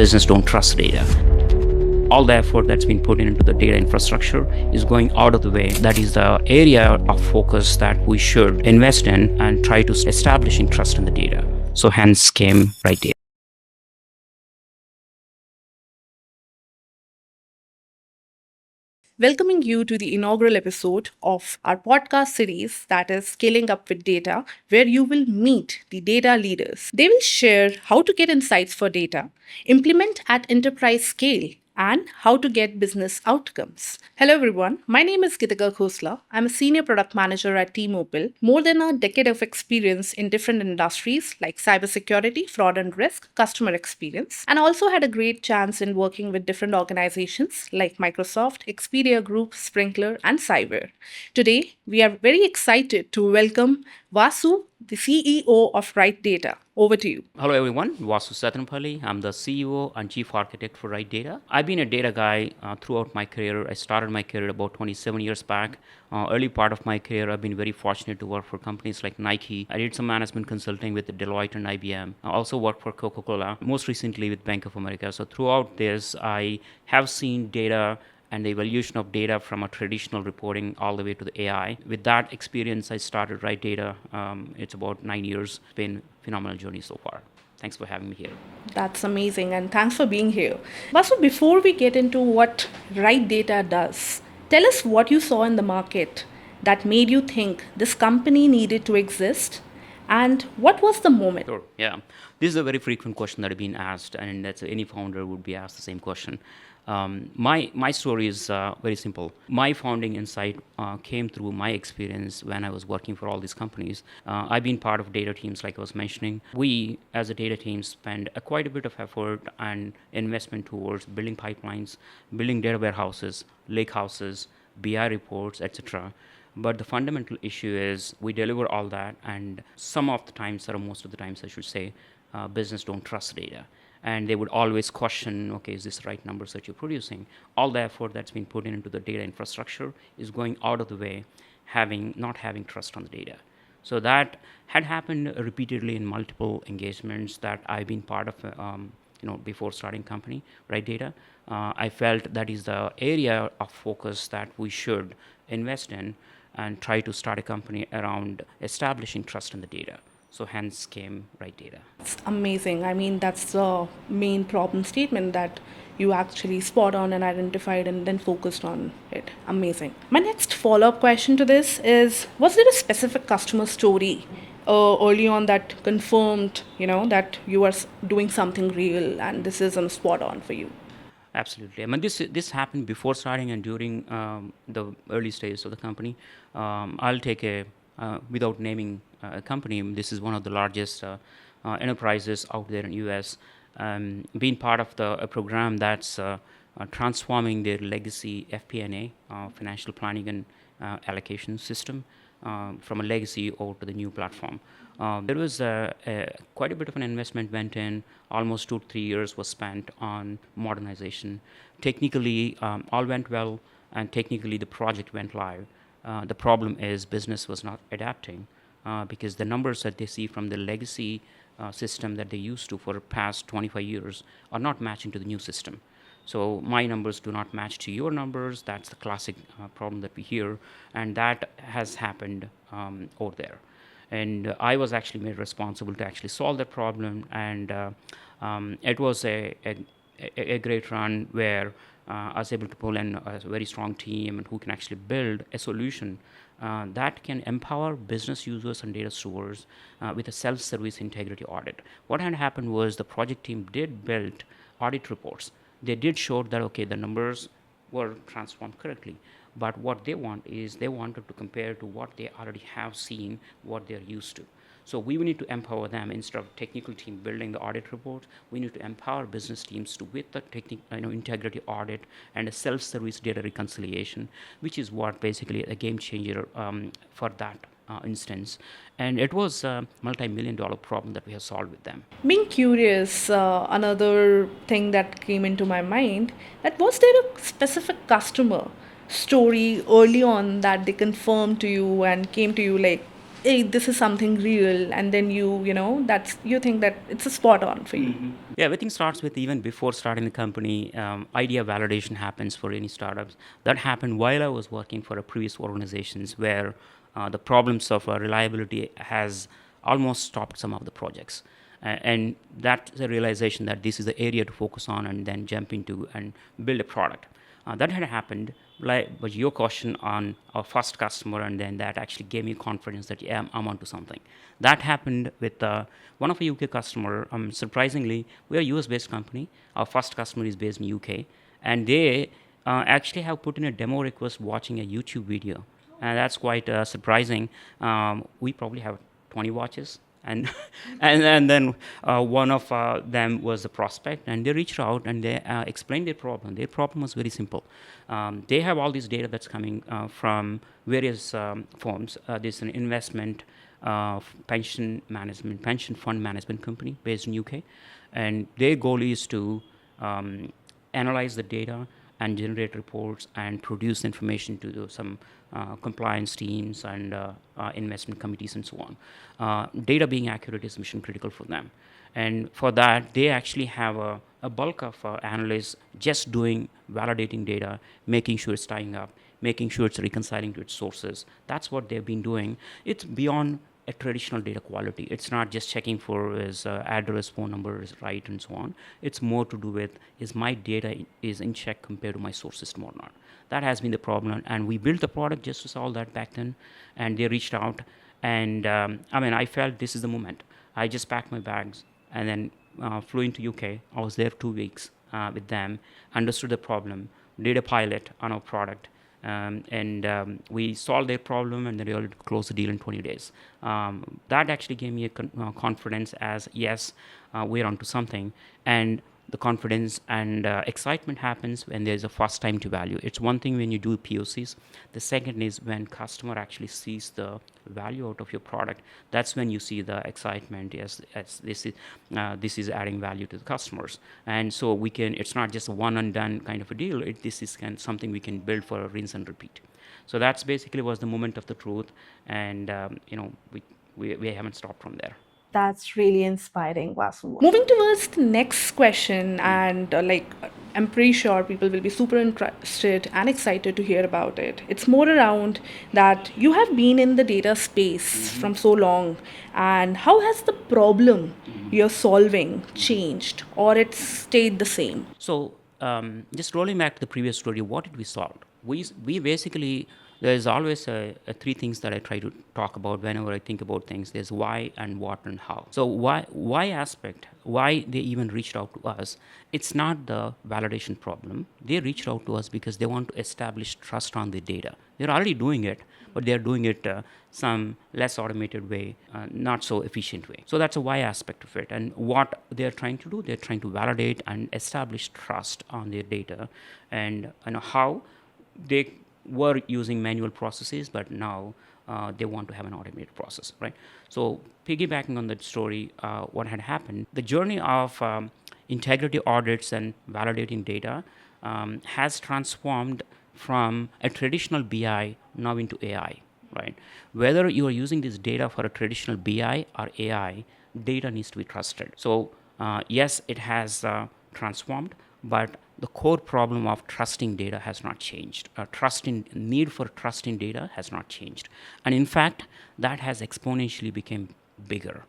business don't trust data. All the effort that's been put into the data infrastructure is going out of the way. That is the area of focus that we should invest in and try to establishing trust in the data. So hence came RightData. Welcoming you to the inaugural episode of our podcast series that is Scaling Up with Data, where you will meet the data leaders. They will share how to get insights for data, implement at enterprise scale, and how to get business outcomes. Hello, everyone. My name is Geetika Khosla. I'm a senior product manager at T-Mobile, more than a decade of experience in different industries like cybersecurity, fraud and risk, customer experience, and also had a great chance in working with different organizations like Microsoft, Expedia Group, Sprinkler, and Cyber. Today, we are very excited to welcome Vasu, the CEO of RightData. Over to you. Hello everyone, Vasu Satenapalli. I'm the CEO and Chief Architect for RightData. I've been a data guy throughout my career. I started my career about 27 years back. Early part of my career, I've been very fortunate to work for companies like Nike. I did some management consulting with Deloitte and IBM. I also worked for Coca-Cola, most recently with Bank of America. So throughout this, I have seen data and the evolution of data from a traditional reporting all the way to the AI. With that experience, I started RightData. It's about 9 years. It's been a phenomenal journey so far. Thanks for having me here. That's amazing, and thanks for being here. Vasu, before we get into what Right Data does, tell us what you saw in the market that made you think this company needed to exist, and what was the moment? Sure. Yeah. This is a very frequent question that I've been asked, and that's any founder would be asked the same question. My story is very simple. My founding insight came through my experience when I was working for all these companies. I've been part of data teams, like I was mentioning. We, as a data team, spend quite a bit of effort and investment towards building pipelines, building data warehouses, lake houses, BI reports, etc. But the fundamental issue is we deliver all that, and some of the times, or most of the times, I should say, business don't trust data. And they would always question, okay, is this the right numbers that you're producing? All the effort that's been put into the data infrastructure is going out of the way, not having trust on the data. So that had happened repeatedly in multiple engagements that I've been part of. Before starting company, RightData, I felt that is the area of focus that we should invest in and try to start a company around establishing trust in the data. So hence came RightData. It's amazing. I mean, that's the main problem statement that you actually spot on and identified and then focused on it. Amazing. My next follow up question to this is, was there a specific customer story early on that confirmed, that you are doing something real and this is spot on for you? Absolutely. I mean, this happened before starting and during the early stages of the company. I'll take without naming a company. This is one of the largest enterprises out there in US. Being part of a program that's transforming their legacy FP&A, financial planning and allocation system, from a legacy over to the new platform. There was quite a bit of an investment went in. Almost 2 to 3 years was spent on modernization. Technically, all went well, and technically the project went live. The problem is business was not adapting because the numbers that they see from the legacy system that they used to for the past 25 years are not matching to the new system. So my numbers do not match to your numbers. That's the classic problem that we hear, and that has happened over there. And I was actually made responsible to actually solve that problem, and it was a great run where I was able to pull in a very strong team and who can actually build a solution that can empower business users and data stewards with a self-service integrity audit. What had happened was the project team did build audit reports. They did show that, okay, the numbers were transformed correctly. But what they want is they wanted to compare to what they already have seen, what they're used to. So we need to empower them instead of technical team building the audit report. We need to empower business teams to with the integrity audit and a self-service data reconciliation, which is what basically a game changer for that instance. And it was a multi-million-dollar problem that we have solved with them. Being curious, another thing that came into my mind, that was there a specific customer story early on that they confirmed to you and came to you like, hey, this is something real, and then that's you think that it's a spot on for you. Yeah, everything starts with even before starting the company. Idea validation happens for any startups. That happened while I was working for a previous organizations where the problems of reliability has almost stopped some of the projects. And that's the realization that this is the area to focus on and then jump into and build a product. That had happened, like, but your question on our first customer, and then that actually gave me confidence that yeah, I'm onto something. That happened with one of a UK customer. Surprisingly, we are a US-based company. Our first customer is based in UK, and they actually have put in a demo request watching a YouTube video, and that's quite surprising. We probably have 20 watches, and and then one of them was a prospect, and they reached out and they explained their problem. Their problem was very simple. They have all this data that's coming from various firms. There's an investment pension fund management company based in UK, and their goal is to analyze the data and generate reports and produce information to some compliance teams and investment committees and so on. Data being accurate is mission critical for them. And for that, they actually have a bulk of analysts just doing validating data, making sure it's tying up, making sure it's reconciling to its sources. That's what they've been doing. It's beyond a traditional data quality. It's not just checking for his address, phone number is right, and so on. It's more to do with is my data is in check compared to my source system or not. That has been the problem, and we built the product just to solve that back then. And they reached out, and I felt this is the moment. I just packed my bags and then flew into UK. I was there 2 weeks with them, understood the problem, did a pilot on our product, and we solved their problem, and then we were able to close the deal in 20 days. That actually gave me a confidence as yes, we're onto something. And the confidence and excitement happens when there's a first time to value. It's one thing when you do POCs. The second is when customer actually sees the value out of your product. That's when you see the excitement. Yes, this is adding value to the customers, and so we can. It's not just a one and done kind of a deal. This is something we can build for a rinse and repeat. So that's basically was the moment of the truth, and we haven't stopped from there. That's really inspiring, Vasu. Moving towards the next question, and I'm pretty sure people will be super interested and excited to hear about it. It's more around that you have been in the data space from so long, and how has the problem you're solving changed, or it's stayed the same? So just rolling back to the previous story, what did we solve? We basically, there's always three things that I try to talk about whenever I think about things. There's why and what and how. So why aspect, why they even reached out to us, it's not the validation problem. They reached out to us because they want to establish trust on the data. They're already doing it, but they're doing it some less automated way, not so efficient way. So that's a why aspect of it. And what they're trying to do, they're trying to validate and establish trust on their data, and how they were using manual processes, but now they want to have an automated process, right? So piggybacking on that story, what had happened, the journey of integrity audits and validating data has transformed from a traditional BI now into AI, right? Whether you are using this data for a traditional BI or AI, data needs to be trusted. So yes, it has transformed, but the core problem of trusting data has not changed. Need for trusting data has not changed, and in fact, that has exponentially become bigger.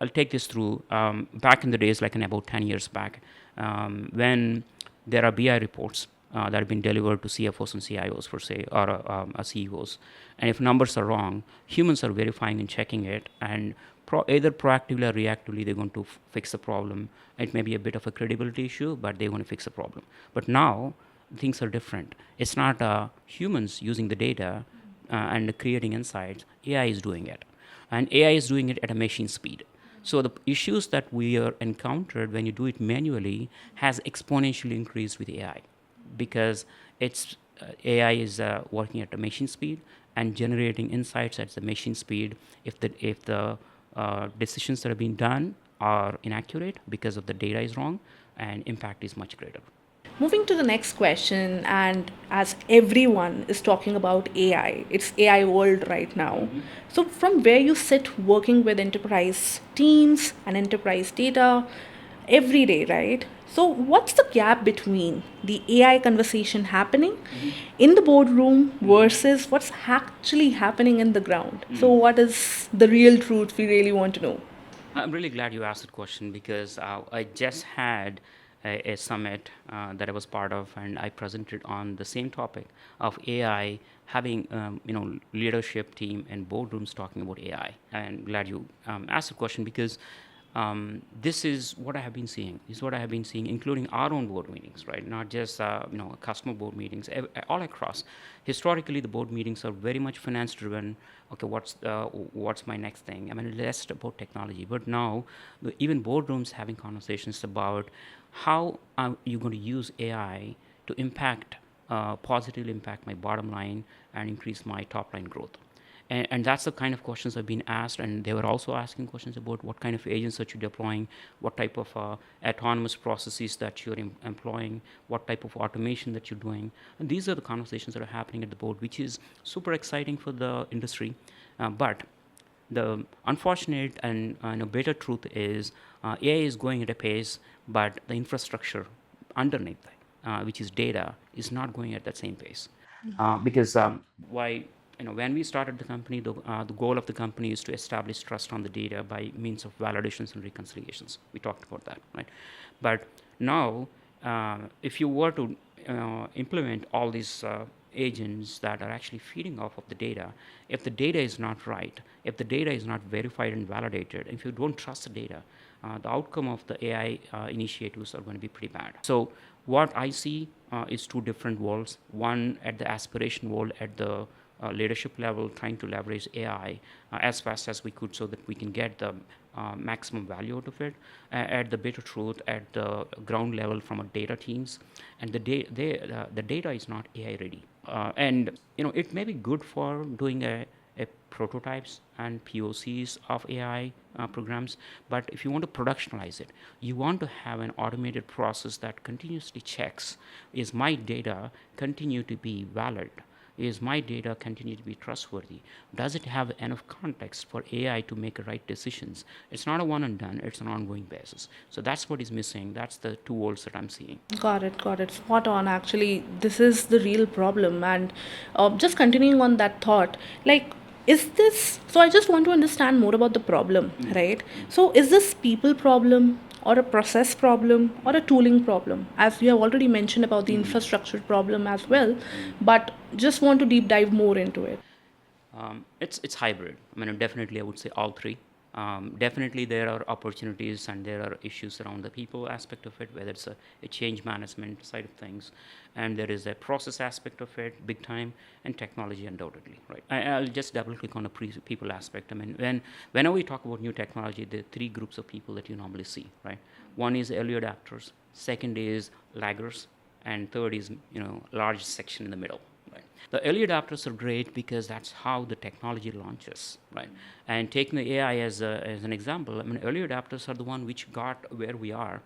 I'll take this through back in the days, like in about 10 years back, when there are BI reports that have been delivered to CFOs and CIOs, for say, or CEOs. And if numbers are wrong, humans are verifying and checking it, and either proactively or reactively, they're going to fix the problem. It may be a bit of a credibility issue, but they want to fix the problem. But now, things are different. It's not humans using the data and creating insights. AI is doing it. And AI is doing it at a machine speed. So the issues that we are encountered when you do it manually has exponentially increased with AI, because it's AI is working at a machine speed and generating insights at the machine speed. If the decisions that are being done are inaccurate because of the data is wrong, and impact is much greater. Moving to the next question, and as everyone is talking about AI, it's AI world right now. So, from where you sit working with enterprise teams and enterprise data every day, right? So, what's the gap between the AI conversation happening in the boardroom versus what's actually happening in the ground? So, what is the real truth we really want to know? I'm really glad you asked that question because I just had a summit that I was part of, and I presented on the same topic of AI having leadership team and boardrooms talking about AI. I'm glad you asked the question because this is what I have been seeing. This is what I have been seeing, including our own board meetings, right? Not just customer board meetings, all across. Historically, the board meetings are very much finance driven. Okay, what's my next thing? I mean, less about technology. But now, even boardrooms having conversations about how are you going to use AI to positively impact my bottom line and increase my top line growth. And that's the kind of questions I've been asked, and they were also asking questions about what kind of agents that you're deploying, what type of autonomous processes that you're employing, what type of automation that you're doing. And these are the conversations that are happening at the board, which is super exciting for the industry. But the unfortunate and better truth is AI is going at a pace, but the infrastructure underneath, which is data, is not going at that same pace. Because why when we started the company, the goal of the company is to establish trust on the data by means of validations and reconciliations. We talked about that, right? But now, if you were to implement all these agents that are actually feeding off of the data, if the data is not right, if the data is not verified and validated, if you don't trust the data, the outcome of the AI initiatives are going to be pretty bad. So what I see is two different worlds. One at the aspiration world, at the leadership level, trying to leverage AI as fast as we could so that we can get the maximum value out of it. At the bitter truth, at the ground level from a data teams, and the data is not AI ready. And it may be good for doing a prototypes and POCs of AI programs, but if you want to productionalize it, you want to have an automated process that continuously checks: is my data continue to be valid? Is my data continue to be trustworthy? Does it have enough context for AI to make right decisions? It's not a one and done, it's an ongoing basis. So that's what is missing. That's the two worlds that I'm seeing. Got it, got it. Spot on. Actually, this is the real problem. And just continuing on that thought, like, is this so? I just want to understand more about the problem, right? So, is this people problem or a process problem or a tooling problem? As you have already mentioned about the infrastructure problem as well, but just want to deep dive more into it. It's hybrid. I mean, definitely, I would say all three. Definitely, there are opportunities and there are issues around the people aspect of it, whether it's a change management side of things, and there is a process aspect of it, big time, and technology undoubtedly, right? I'll just double click on the people aspect. I mean, whenever we talk about new technology, there are three groups of people that you normally see, right? One is early adapters, second is laggers, and third is large section in the middle. Right. The early adopters are great because that's how the technology launches, right? And taking the AI as an example, I mean, early adopters are the one which got where we are,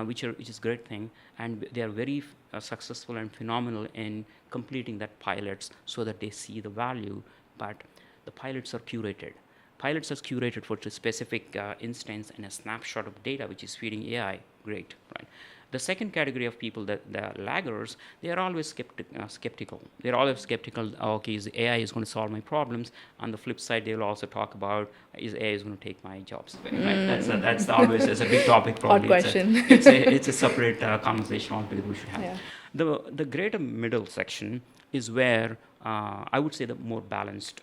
which is a great thing, and they are very successful and phenomenal in completing that pilots so that they see the value. But the pilots are curated. Pilots are curated for a specific instance and a snapshot of data which is feeding AI. Great, right? The second category of people, the laggers, they are always skeptical. They're always skeptical. Okay, is AI is going to solve my problems? On the flip side, they will also talk about is AI is going to take my jobs away. Right? That's always it's a big topic. Hot Probably question. it's a separate conversation altogether we should have. Yeah. The greater middle section is where I would say the more balanced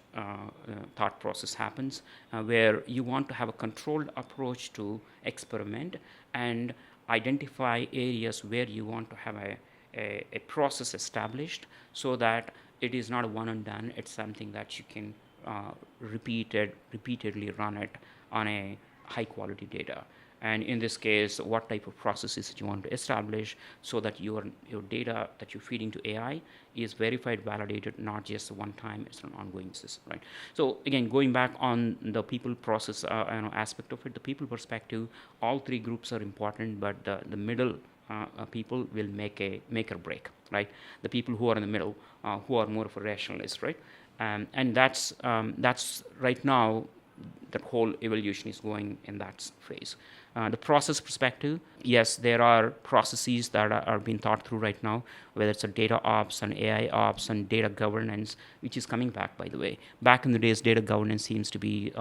thought process happens, where you want to have a controlled approach to experiment and identify areas where you want to have a process established so that it is not a one and done. It's something that you can repeatedly run it on a high quality data. And in this case, what type of processes that you want to establish so that your data that you feed into AI is verified, validated, not just one time, it's an ongoing basis, right? So again, going back on the people process aspect of it, the people perspective, all three groups are important, but the middle people will make or break, right? The people who are in the middle, who are more of a rationalist, right? And that's right now that whole evolution is going in that phase. The process perspective, yes, there are processes that are being thought through right now, whether it's a data ops and AI ops and data governance, which is coming back, by the way. Back in the days, data governance seems to be,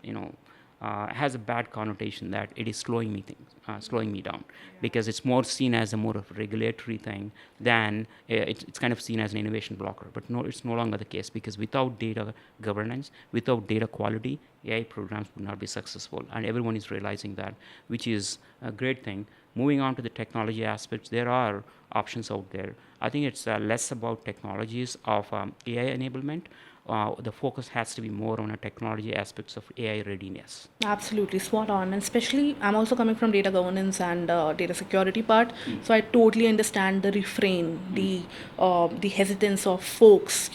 you know, has a bad connotation that it is slowing me down, because it's more seen as a more of a regulatory thing than it's kind of seen as an innovation blocker. But no, it's no longer the case, because without data governance, without data quality, AI programs would not be successful, and everyone is realizing that, which is a great thing. Moving on to the technology aspects, there are options out there. I think it's less about technologies of AI enablement. The focus has to be more on the technology aspects of AI readiness. Absolutely, spot on. And especially, I'm also coming from data governance and data security part, so I totally understand the refrain, the hesitance of folks,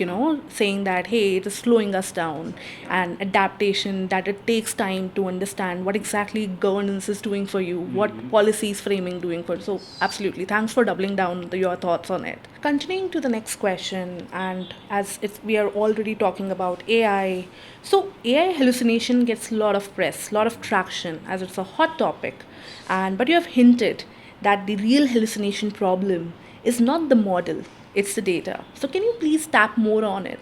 saying that hey, it is slowing us down, and adaptation that it takes time to understand what exactly governance is doing for you, what policies framing doing for. So absolutely, thanks for doubling down your thoughts on it. Continuing to the next question, and as we are already talking about AI, so AI hallucination gets a lot of press, a lot of traction as it's a hot topic, and but you have hinted that the real hallucination problem is not the model, it's the data. So can you please tap more on it?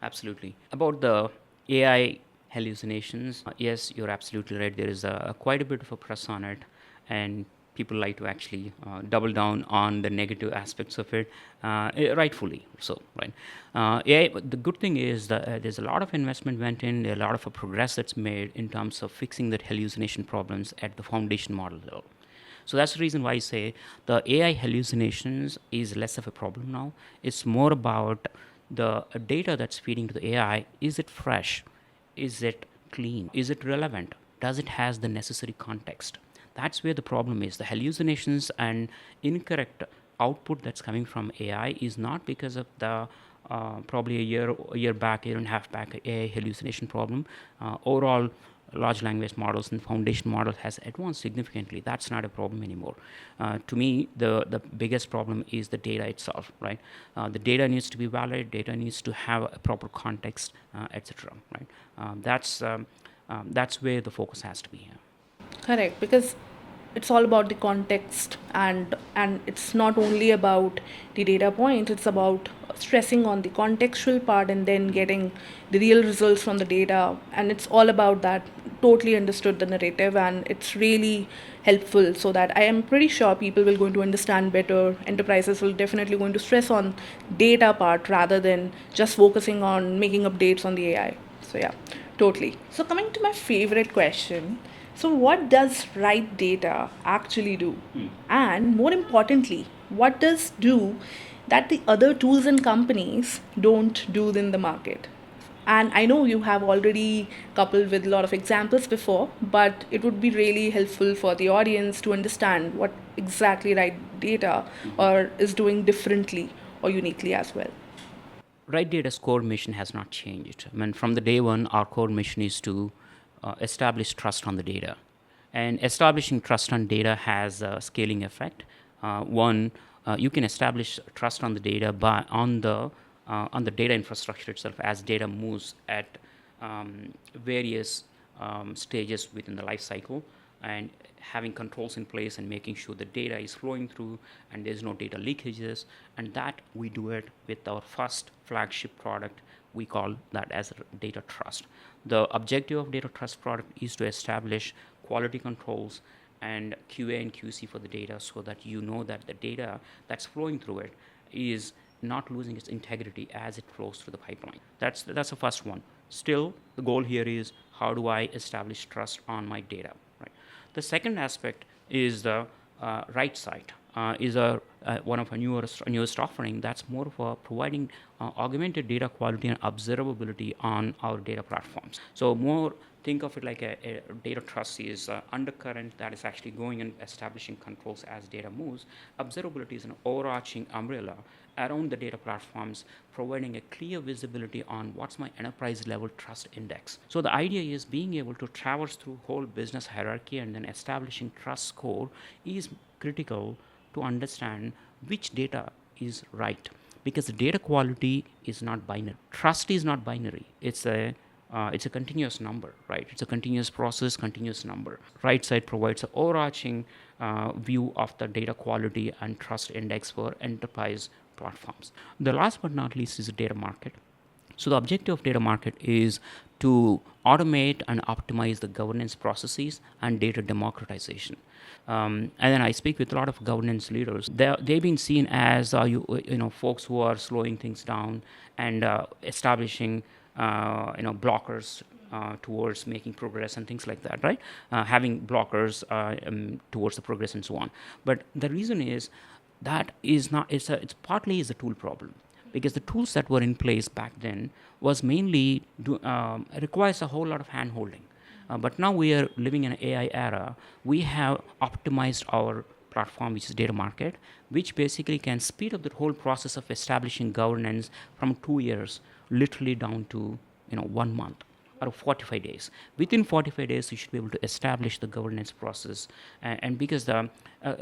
Absolutely. About the AI hallucinations, yes, you're absolutely right. There is quite a bit of a press on it, and people like to actually double down on the negative aspects of it, rightfully so, right? AI, but the good thing is that there's a lot of investment went in, a lot of progress that's made in terms of fixing the hallucination problems at the foundation model level. So that's the reason why I say the AI hallucinations is less of a problem now. It's more about the data that's feeding to the AI. Is it fresh? Is it clean? Is it relevant? Does it has the necessary context? That's where the problem is. The hallucinations and incorrect output that's coming from AI is not because of the probably a year back, year and a half back, AI hallucination problem. Overall, large language models and foundation model has advanced significantly. That's not a problem anymore. To me, the biggest problem is the data itself, right? The data needs to be valid, data needs to have a proper context, etc. Right? That's where the focus has to be. Correct, because it's all about the context, and it's not only about the data point, it's about stressing on the contextual part and then getting the real results from the data, and it's all about that. Totally understood the narrative, and it's really helpful, so that I am pretty sure people will going to understand better. Enterprises will definitely going to stress on data part rather than just focusing on making updates on the AI. So yeah, totally. So coming to my favorite question, so what does right data actually do? And more importantly, what does do that the other tools and companies don't do in the market? And I know you have already coupled with a lot of examples before, but it would be really helpful for the audience to understand what exactly right data or is doing differently or uniquely as well. RightData's core mission has not changed. I mean, from the day one, our core mission is to establish trust on the data. And establishing trust on data has a scaling effect. One, you can establish trust on the data on the data infrastructure itself, as data moves at various stages within the life cycle, and having controls in place and making sure the data is flowing through and there's no data leakages. And that we do it with our first flagship product. We call that as data trust. The objective of data trust product is to establish quality controls and QA and QC for the data, so that you know that the data that's flowing through it is not losing its integrity as it flows through the pipeline. That's the first one. Still, the goal here is, how do I establish trust on my data? Right. The second aspect is the right side. Is one of our newest offering that's more of a providing augmented data quality and observability on our data platforms. So more, think of it like a data trust is undercurrent that is actually going and establishing controls as data moves. Observability is an overarching umbrella around the data platforms, providing a clear visibility on what's my enterprise level trust index. So the idea is being able to traverse through whole business hierarchy and then establishing trust score is critical to understand which data is right, because data quality is not binary. Trust is not binary. It's a continuous number, right? It's a continuous process, continuous number. Right side provides an overarching view of the data quality and trust index for enterprise platforms. The last but not least is the data market. So the objective of data market is to automate and optimize the governance processes and data democratization. And then I speak with a lot of governance leaders. They've been seen as folks who are slowing things down and establishing blockers towards making progress and things like that, right? Having blockers towards the progress and so on. But the reason is that is not. It's partly is a tool problem, because the tools that were in place back then was mainly requires a whole lot of hand holding. But now we are living in an AI era. We have optimized our platform, which is data market, which basically can speed up the whole process of establishing governance from 2 years literally down to 1 month or 45 days. Within 45 days, you should be able to establish the governance process. And because a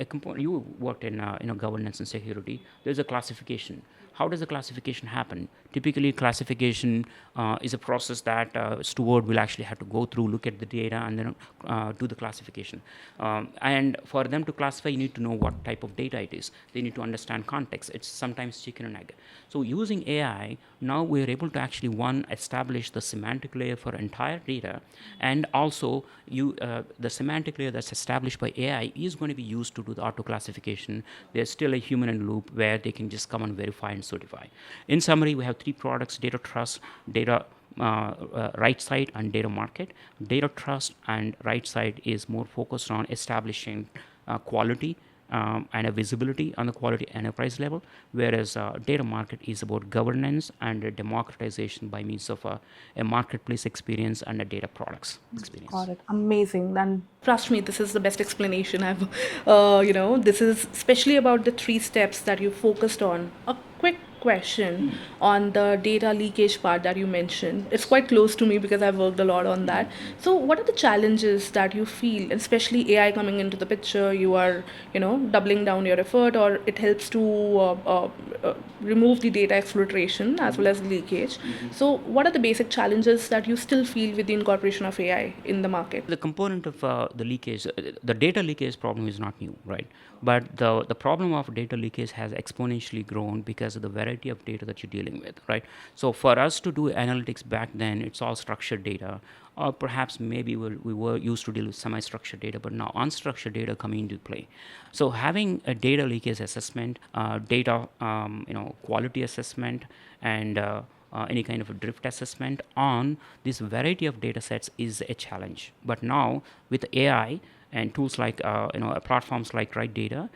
component, you worked in governance and security, there's a classification. How does the classification happen? Typically, classification is a process that steward will actually have to go through, look at the data, and then do the classification. And for them to classify, you need to know what type of data it is. They need to understand context. It's sometimes chicken and egg. So using AI, now we're able to actually, one, establish the semantic layer for entire data, and also the semantic layer that's established by AI is going to be used to do the auto classification. There's still a human in loop where they can just come and verify and certify. In summary, we have 3 products: data trust, data right side, and data market. Data trust and right side is more focused on establishing quality and a visibility on the quality enterprise level, whereas data market is about governance and democratization by means of a marketplace experience and a data products experience. Got it. Amazing. And trust me, this is the best explanation I've, this is especially about the 3 steps that you focused on. A quick question on the data leakage part that you mentioned. It's quite close to me because I've worked a lot on that. So what are the challenges that you feel, especially AI coming into the picture? You are, doubling down your effort, or it helps to remove the data exfiltration as well as leakage. So what are the basic challenges that you still feel with the incorporation of AI in the market? The component of the leakage, the data leakage problem is not new, right? But the problem of data leakage has exponentially grown because of the variety of data that you're dealing with, right? So for us to do analytics back then, it's all structured data, or perhaps maybe we were used to deal with semi-structured data, but now unstructured data coming into play. So having a data leakage assessment, data quality assessment, and any kind of a drift assessment on this variety of data sets is a challenge. But now with AI and tools like platforms like RightData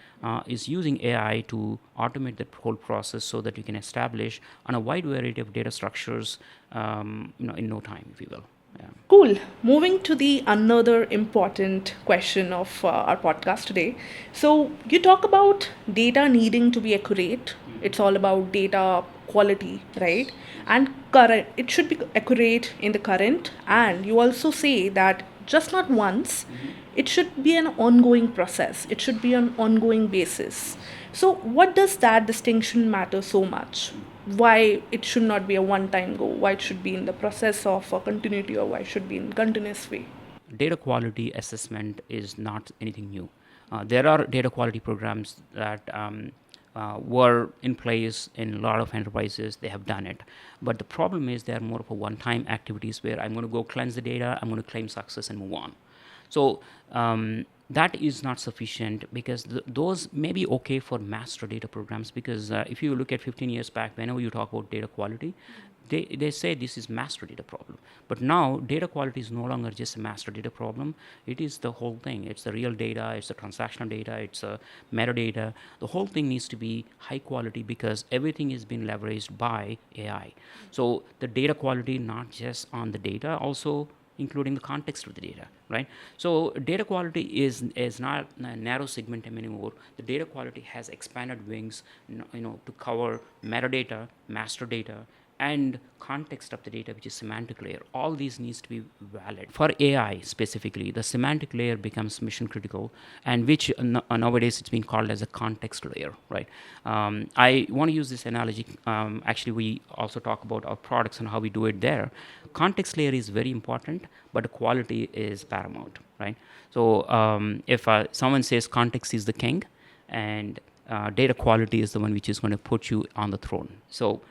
is using AI to automate that whole process so that you can establish on a wide variety of data structures in no time, if you will. Yeah. Cool. Moving to the another important question of our podcast today. So you talk about data needing to be accurate. It's all about data quality, right? And current. It should be accurate in the current. And you also say that just not once. It should be an ongoing process. It should be an ongoing basis. So what does that distinction matter so much? Why it should not be a one-time go? Why it should be in the process of a continuity, or why it should be in continuous way? Data quality assessment is not anything new. There are data quality programs that were in place in a lot of enterprises. They have done it. But the problem is they are more of a one-time activities where I'm going to go cleanse the data, I'm going to claim success and move on. So that is not sufficient, because those may be okay for master data programs, because if you look at 15 years back, whenever you talk about data quality, they say this is master data problem. But now data quality is no longer just a master data problem. It is the whole thing. It's the real data, it's the transactional data, it's metadata. The whole thing needs to be high quality because everything is being leveraged by AI. So the data quality, not just on the data, also including the context of the data, right? So data quality is not a narrow segment anymore. The data quality has expanded wings, to cover metadata, master data, and context of the data, which is semantic layer. All these needs to be valid. For AI specifically, the semantic layer becomes mission critical, and which nowadays it's been called as a context layer, right? I want to use this analogy. Actually, we also talk about our products and how we do it there. Context layer is very important, but the quality is paramount, right? So if someone says context is the king, and data quality is the one which is going to put you on the throne. So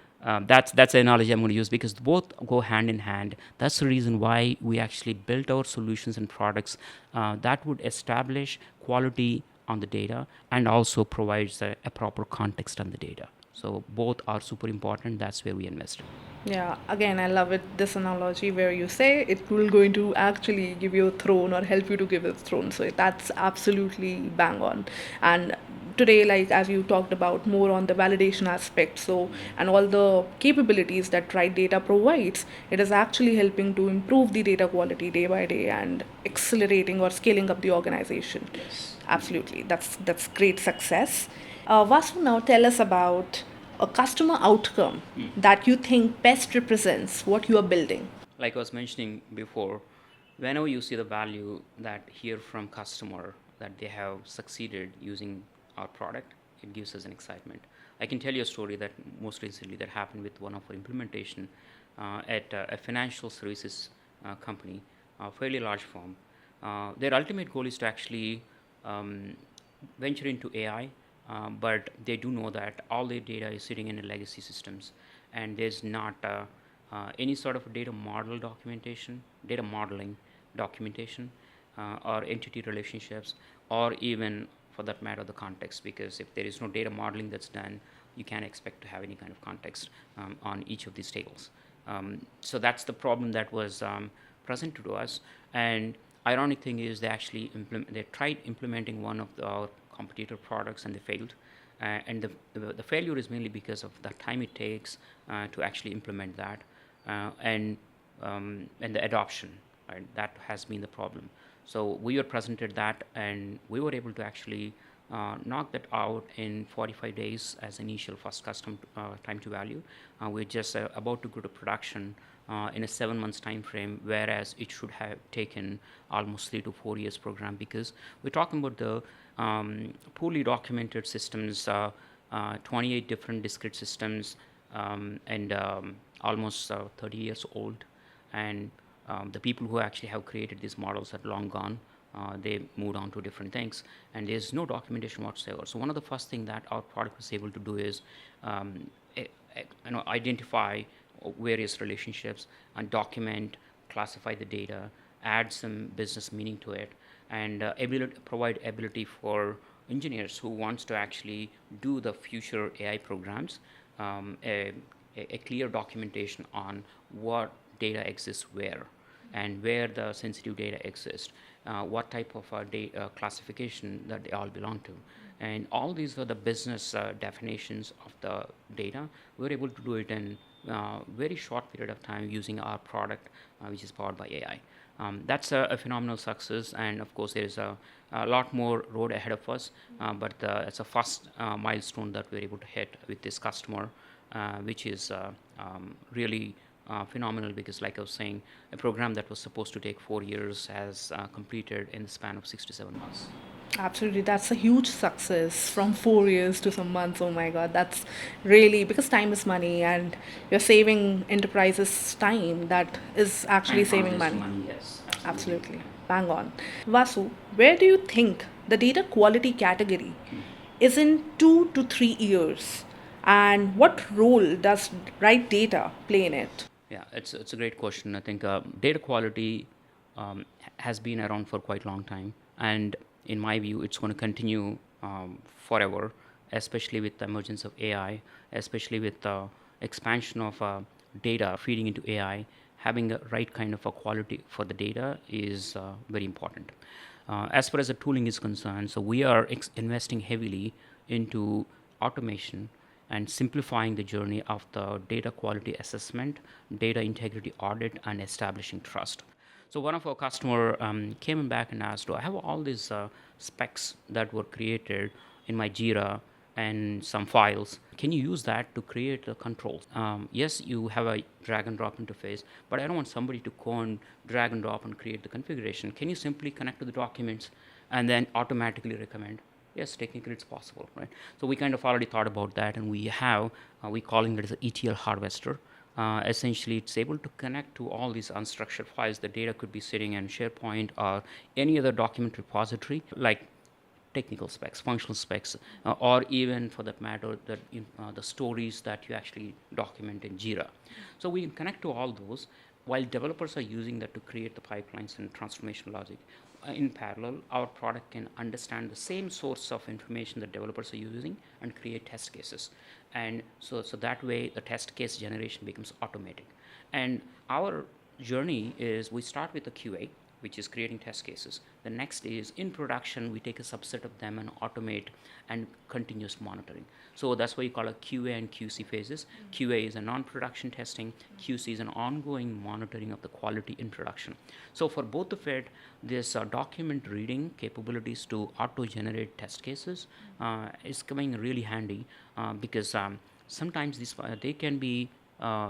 that's the analogy I'm going to use, because both go hand in hand. That's the reason why we actually built our solutions and products that would establish quality on the data and also provides a proper context on the data. So both are super important. That's where we invested. Yeah, again, I love it. This analogy where you say it will going to actually give you a throne or help you to give a throne. So that's absolutely bang on. And today, like as you talked about more on the validation aspect, so and all the capabilities that Right Data provides, it is actually helping to improve the data quality day by day and accelerating or scaling up the organization. Yes. Absolutely, that's great success. Vasu, now tell us about a customer outcome that you think best represents what you are building. Like I was mentioning before, whenever you see the value that hear from customer that they have succeeded using our product, it gives us an excitement. I can tell you a story that most recently that happened with one of our implementation at a financial services company, a fairly large firm. Their ultimate goal is to actually um, venture into AI, but they do know that all their data is sitting in legacy systems, and there's not any sort of data model documentation, data modeling documentation, or entity relationships, or even for that matter the context. Because if there is no data modeling that's done, you can't expect to have any kind of context on each of these tables. So that's the problem that was presented to us. And ironic thing is they tried implementing one of our competitor products and they failed. And the failure is mainly because of the time it takes to actually implement that, and the adoption, right? That has been the problem. So we were presented that, and we were able to actually knock that out in 45 days as initial first custom time to value. We're just about to go to production in a 7 months time frame, whereas it should have taken almost 3 to 4 years program, because we're talking about the poorly documented systems, 28 different discrete systems, and almost 30 years old. And the people who actually have created these models are long gone. They moved on to different things, and there's no documentation whatsoever. So one of the first thing that our product was able to do is identify various relationships and document, classify the data, add some business meaning to it, and provide ability for engineers who wants to actually do the future AI programs, um, a, a clear documentation on what data exists where, and where the sensitive data exists, what type of classification that they all belong to. And all these are the business definitions of the data. We're able to do it in very short period of time using our product, which is powered by AI. That's a phenomenal success, and of course, there is a lot more road ahead of us. But it's a first milestone that we're able to hit with this customer, which is really phenomenal, because, like I was saying, a program that was supposed to take 4 years has completed in the span of 6 to 7 months. Absolutely, that's a huge success from 4 years to some months. Oh my God, that's really because time is money, and you're saving enterprises time that is actually Time saving counts as money. money, yes, absolutely. Absolutely, bang on. Vasu, where do you think the data quality category is in 2 to 3 years, and what role does right data play in it? Yeah, it's a great question. I think data quality has been around for quite a long time, and in my view, it's going to continue forever, especially with the emergence of AI, especially with the expansion of data feeding into AI. Having the right kind of a quality for the data is very important. As far as the tooling is concerned, so we are investing heavily into automation and simplifying the journey of the data quality assessment, data integrity audit, and establishing trust. So one of our customer came back and asked, "Do I have all these specs that were created in my Jira, and some files. Can you use that to create the controls? Yes, you have a drag and drop interface, but I don't want somebody to go and drag and drop and create the configuration. Can you simply connect to the documents and then automatically recommend? Yes, technically it's possible, right? So we kind of already thought about that, and we have, we calling it as an ETL harvester. Essentially, it's able to connect to all these unstructured files. The data could be sitting in SharePoint or any other document repository, like technical specs, functional specs, or even for that matter, the stories that you actually document in Jira. So we can connect to all those while developers are using that to create the pipelines and transformation logic. In parallel, our product can understand the same source of information that developers are using and create test cases. And so that way, the test case generation becomes automatic. And our journey is we start with the QA, which is creating test cases. The next is in production, we take a subset of them and automate and continuous monitoring. So that's why you call it QA and QC phases. QA is a non-production testing. QC is an ongoing monitoring of the quality in production. So for both of it, this document reading capabilities to auto-generate test cases is coming really handy because sometimes they can be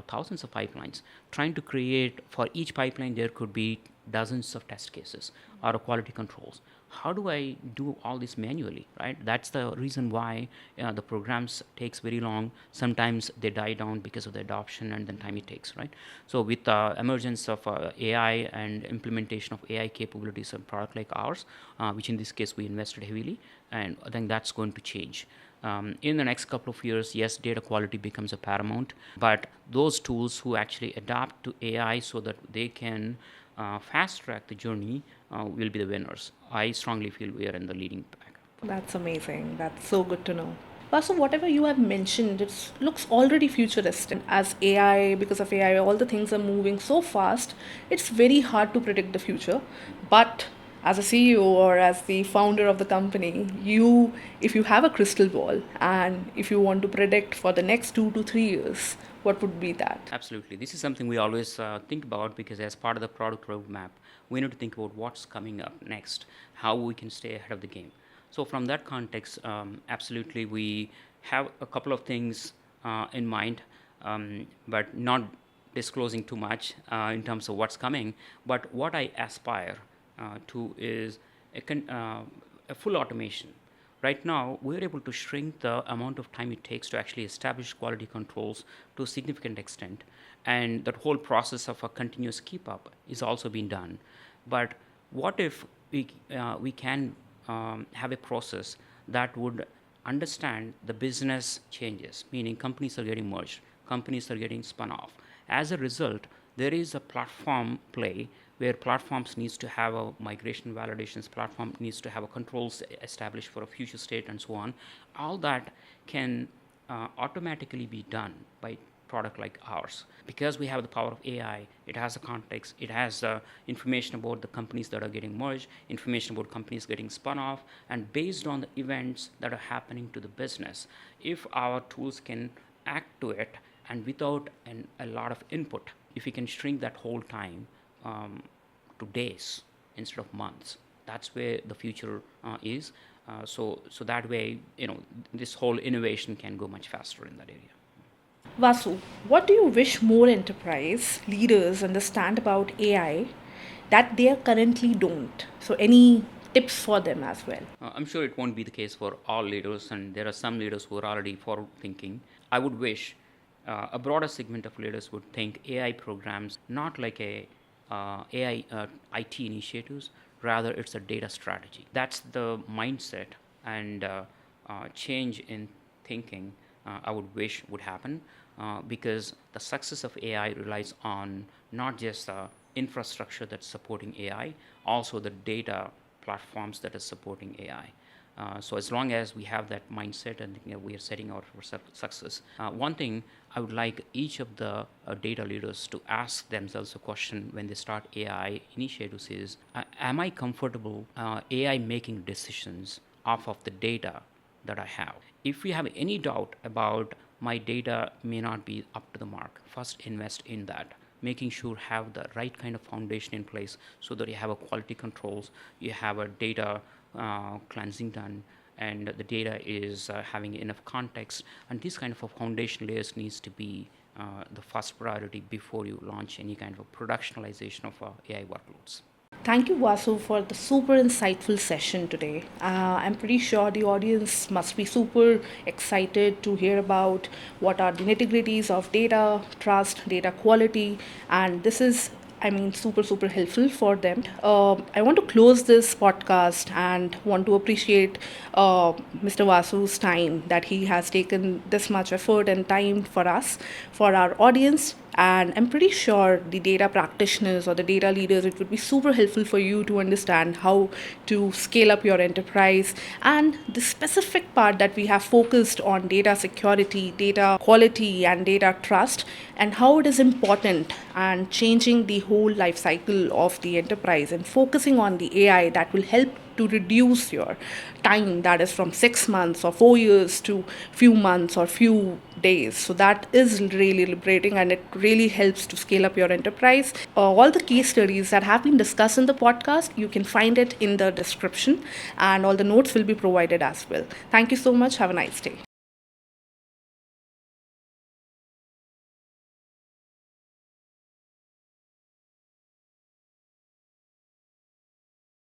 thousands of pipelines. Trying to create for each pipeline, there could be dozens of test cases or quality controls. How do I do all this manually, right? That's the reason why the programs takes very long. Sometimes they die down because of the adoption and the time it takes, right? So with the emergence of AI and implementation of AI capabilities in a product like ours, which in this case we invested heavily, and I think that's going to change. In the next couple of years, yes, data quality becomes a paramount, but those tools who actually adapt to AI so that they can fast track the journey will be the winners. I strongly feel we are in the leading pack. That's amazing. That's so good to know. So whatever you have mentioned, it looks already futuristic. As AI, because of AI, all the things are moving so fast, it's very hard to predict the future. But as a CEO or as the founder of the company, if you have a crystal ball and if you want to predict for the next 2 to 3 years, what would be that? Absolutely. This is something we always think about because, as part of the product roadmap, we need to think about what's coming up next, how we can stay ahead of the game. So, from that context, absolutely, we have a couple of things in mind, but not disclosing too much in terms of what's coming. But what I aspire to is a full automation. Right now, we're able to shrink the amount of time it takes to actually establish quality controls to a significant extent. And that whole process of a continuous keep up is also being done. But what if we can have a process that would understand the business changes, meaning companies are getting merged, companies are getting spun off. As a result, there is a platform play where platforms needs to have a migration validations, platform needs to have a controls established for a future state and so on. All that can automatically be done by product like ours because we have the power of AI. It has a context, it has information about the companies that are getting merged, information about companies getting spun off, and based on the events that are happening to the business, if our tools can act to it and without a lot of input, if we can shrink that whole time to days instead of months, that's where the future is. So that way, this whole innovation can go much faster in that area. Vasu, what do you wish more enterprise leaders understand about AI that they currently don't? So, any tips for them as well? I'm sure it won't be the case for all leaders, and there are some leaders who are already forward thinking. I would wish a broader segment of leaders would think AI programs not like a AI IT initiatives, rather, it's a data strategy. That's the mindset and change in thinking I would wish would happen because the success of AI relies on not just the infrastructure that's supporting AI, also the data platforms that are supporting AI. So as long as we have that mindset and we are setting out for success, one thing I would like each of the data leaders to ask themselves a question when they start AI initiatives is, am I comfortable AI making decisions off of the data that I have? If you have any doubt about my data may not be up to the mark, first invest in that, making sure have the right kind of foundation in place so that you have a quality controls, you have a data cleansing done, and the data is having enough context, and these kind of a foundation layers needs to be the first priority before you launch any kind of a productionalization of AI workloads. Thank you, Vasu, for the super insightful session today. I'm pretty sure the audience must be super excited to hear about what are the nitty gritties of data, trust, data quality, and this is, I mean, super, super helpful for them. I want to close this podcast and want to appreciate Mr. Vasu's time that he has taken this much effort and time for us, for our audience. And I'm pretty sure the data practitioners or the data leaders, it would be super helpful for you to understand how to scale up your enterprise. And the specific part that we have focused on data security, data quality, and data trust, and how it is important and changing the whole life cycle of the enterprise and focusing on the AI that will help to reduce your time, that is from 6 months or 4 years to few months or few days. So that is really liberating, and it really helps to scale up your enterprise. All the case studies that have been discussed in the podcast, you can find it in the description, and all the notes will be provided as well. Thank you so much. Have a nice day.